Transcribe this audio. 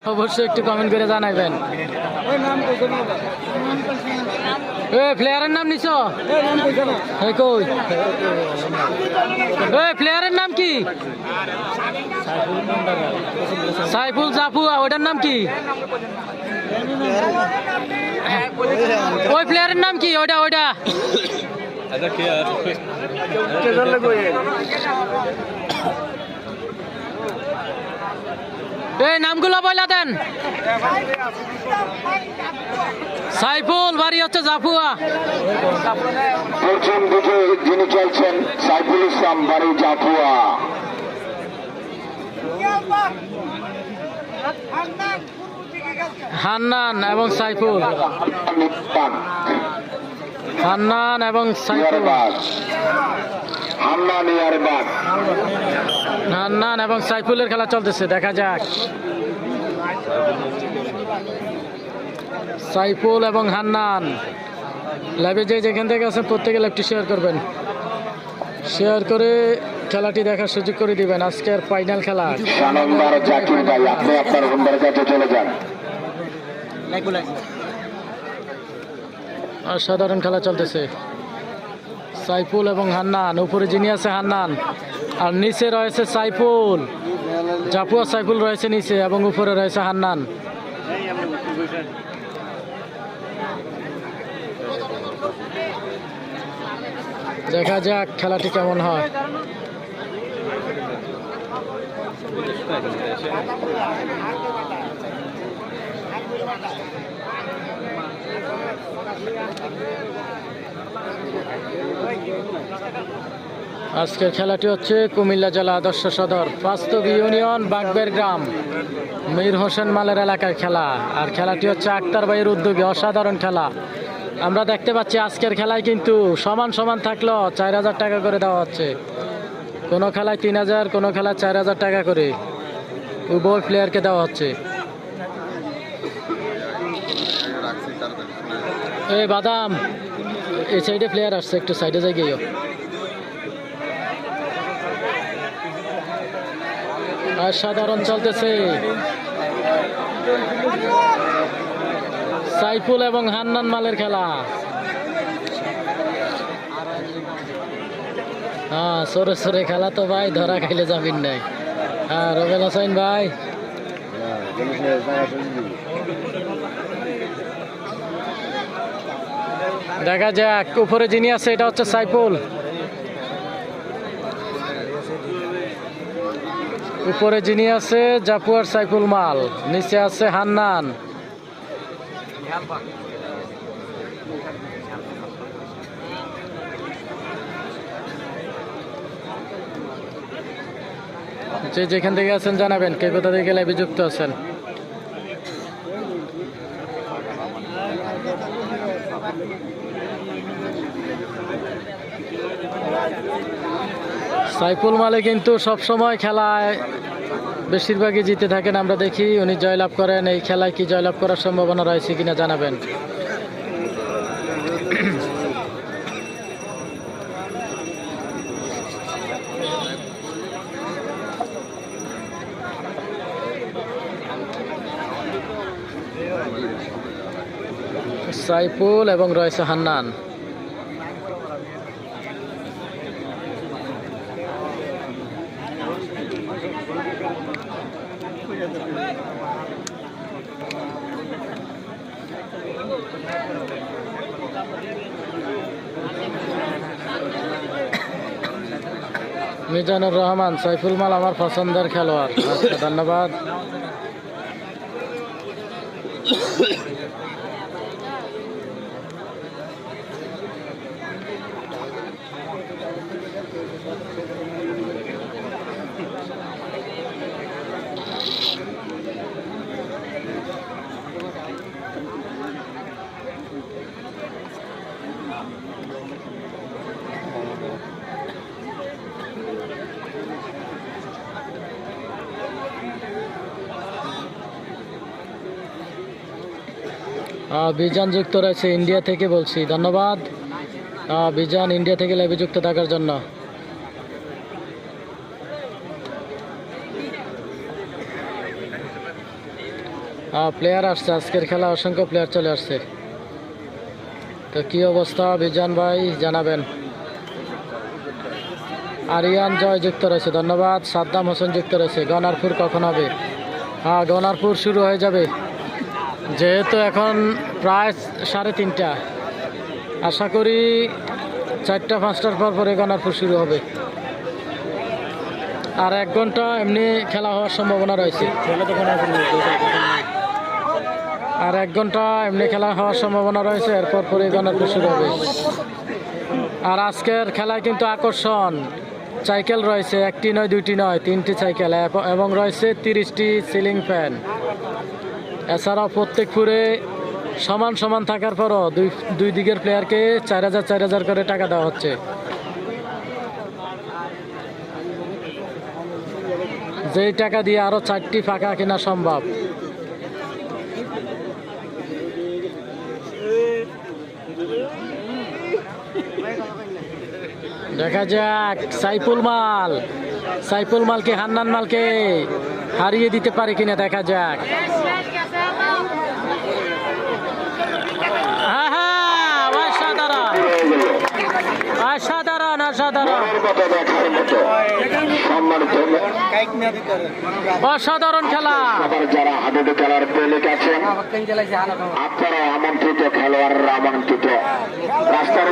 অবশ্যই একটু কমেন্ট করে জানাবেন। প্লেয়ারের নাম নিছ কই? প্লেয়ারের নাম কি? সাইফুল জাফুয়া, ওটার নাম কি? ওই প্লেয়ারের নাম কি? ওটা ওটা এই নামগুলো বলে দেন। সাইফুল, বাড়ি হচ্ছে জাফুয়া। প্রথম দিকে যিনি চলছেন সাইফুল ইসলাম, বাড়ি জাফুয়া। হান্নান এবং সাইফুল, হান্নান এবং সাইফুল, হান্নান এবং সাইফুলের খেলা চলতেছে, দেখা যাক। সাইফুল এবং হান্নান লাইভে যেখান থেকে আছেন প্রত্যেকে লাইভটি শেয়ার করবেন, শেয়ার করে খেলাটি দেখার সুযোগ করে দিবেন। আজকের ফাইনাল খেলা। অসাধারণ খেলা চলতেছে। সাইফুল এবং হান্নান, উপরে যিনি আছে হান্নান আর নিচে রয়েছে সাইফুল। জাফুয়া সাইফুল রয়েছে নিচে এবং উপরে রয়েছে হান্নান। দেখা যাক খেলাটি কেমন হয়। আজকের খেলাটি হচ্ছে কুমিল্লা জেলা আদর্শ সদর বাস্তব ইউনিয়ন বাগবের গ্রাম মীর হোসেন মালের এলাকার খেলা। আর খেলাটি হচ্ছে আক্তার ভাইয়ের উদ্যোগে। অসাধারণ খেলা আমরা দেখতে পাচ্ছি। আজকের খেলায় কিন্তু সমান সমান থাকলেও 4000 টাকা করে দেওয়া হচ্ছে। কোনো খেলায় 3000, কোনো খেলায় 4000 টাকা করে উভয় প্লেয়ারকে দেওয়া হচ্ছে। এই বাদাম, এই সাইডে প্লেয়ার আসছে, একটু সাইডে যাই গিয়েও। অসাধারণ চলতেছে। সাইফুল এবং হান্নান মালের খেলা। হ্যাঁ, সরে সরে খেলা তো ভাই, ধরা খাইলে যাবেন নাই। হ্যাঁ, রবেল হোসেন ভাই। দেখা যাক, উপরে যিনি আছে এটা হচ্ছে সাইফুল। উপরে যিনি আছে জাফুয়ার সাইফুল মাল, নিচে আছে হান্নান। যে যেখান থেকে আছেন জানাবেন, কে কোথা থেকে লাইভে যুক্ত আছেন। সাইফুল মালে কিন্তু সবসময় খেলায় বেশিরভাগই জিতে থাকেন, আমরা দেখি। উনি জয়লাভ করেন। এই খেলায় কি জয়লাভ করার সম্ভাবনা রয়েছে কিনা জানাবেন। সাইফুল এবং রয়েছে হান্নান। মিজানুর রহমান, সাইফুল মাল আমার পছন্দের খেলোয়াড়। আচ্ছা, ধন্যবাদ। বিজান যুক্ত রয়েছে ইন্ডিয়া থেকে, বলছি ধন্যবাদ। বিজান ইন্ডিয়া থেকে লাইভে যুক্ত থাকার জন্য। প্লেয়ার আসছে, আজকের খেলা অসংখ্য প্লেয়ার চলে আসছে। তো কি অবস্থা বিজান ভাই জানাবেন। আরিয়ান জয় যুক্ত রয়েছে, ধন্যবাদ। সাদ্দাম হোসেন যুক্ত রয়েছে। গনারপুর কখন হবে? হ্যাঁ, গনারপুর শুরু হয়ে যাবে, যেহেতু এখন প্রায় 3:30। আশা করি 4টা-5টার পর পরে গনারপুর শুরু হবে। আর 1 ঘন্টা এমনি খেলা হওয়ার সম্ভাবনা রয়েছে। আর 1 ঘন্টা এমনি খেলা হওয়ার সম্ভাবনা রয়েছে, এরপর পরে গনারপুর শুরু হবে। আর আজকের খেলায় কিন্তু আকর্ষণ সাইকেল রয়েছে, 1টি নয় 2টি নয় 3টি সাইকেল এবং রয়েছে 30টি সিলিং ফ্যান। এছাড়াও প্রত্যেক পুরে সমান সমান থাকার পরও দুই দিকের প্লেয়ারকে 4,000 করে টাকা দেওয়া হচ্ছে। যেই টাকা দিয়ে আরো 4টি ফাঁকা কেনা সম্ভব। দেখা যাক সাইফুল মালকে হান্নান মালকে হারিয়ে দিতে পারে কিনা, দেখা যাক। অসাধারণ অসাধারণ খেলা। যারা হাডুডু খেলার প্রেমিক আছেন, আপনারা আমন্ত্রিত খেলোয়াড়রা আমন্ত্রিত রাস্তার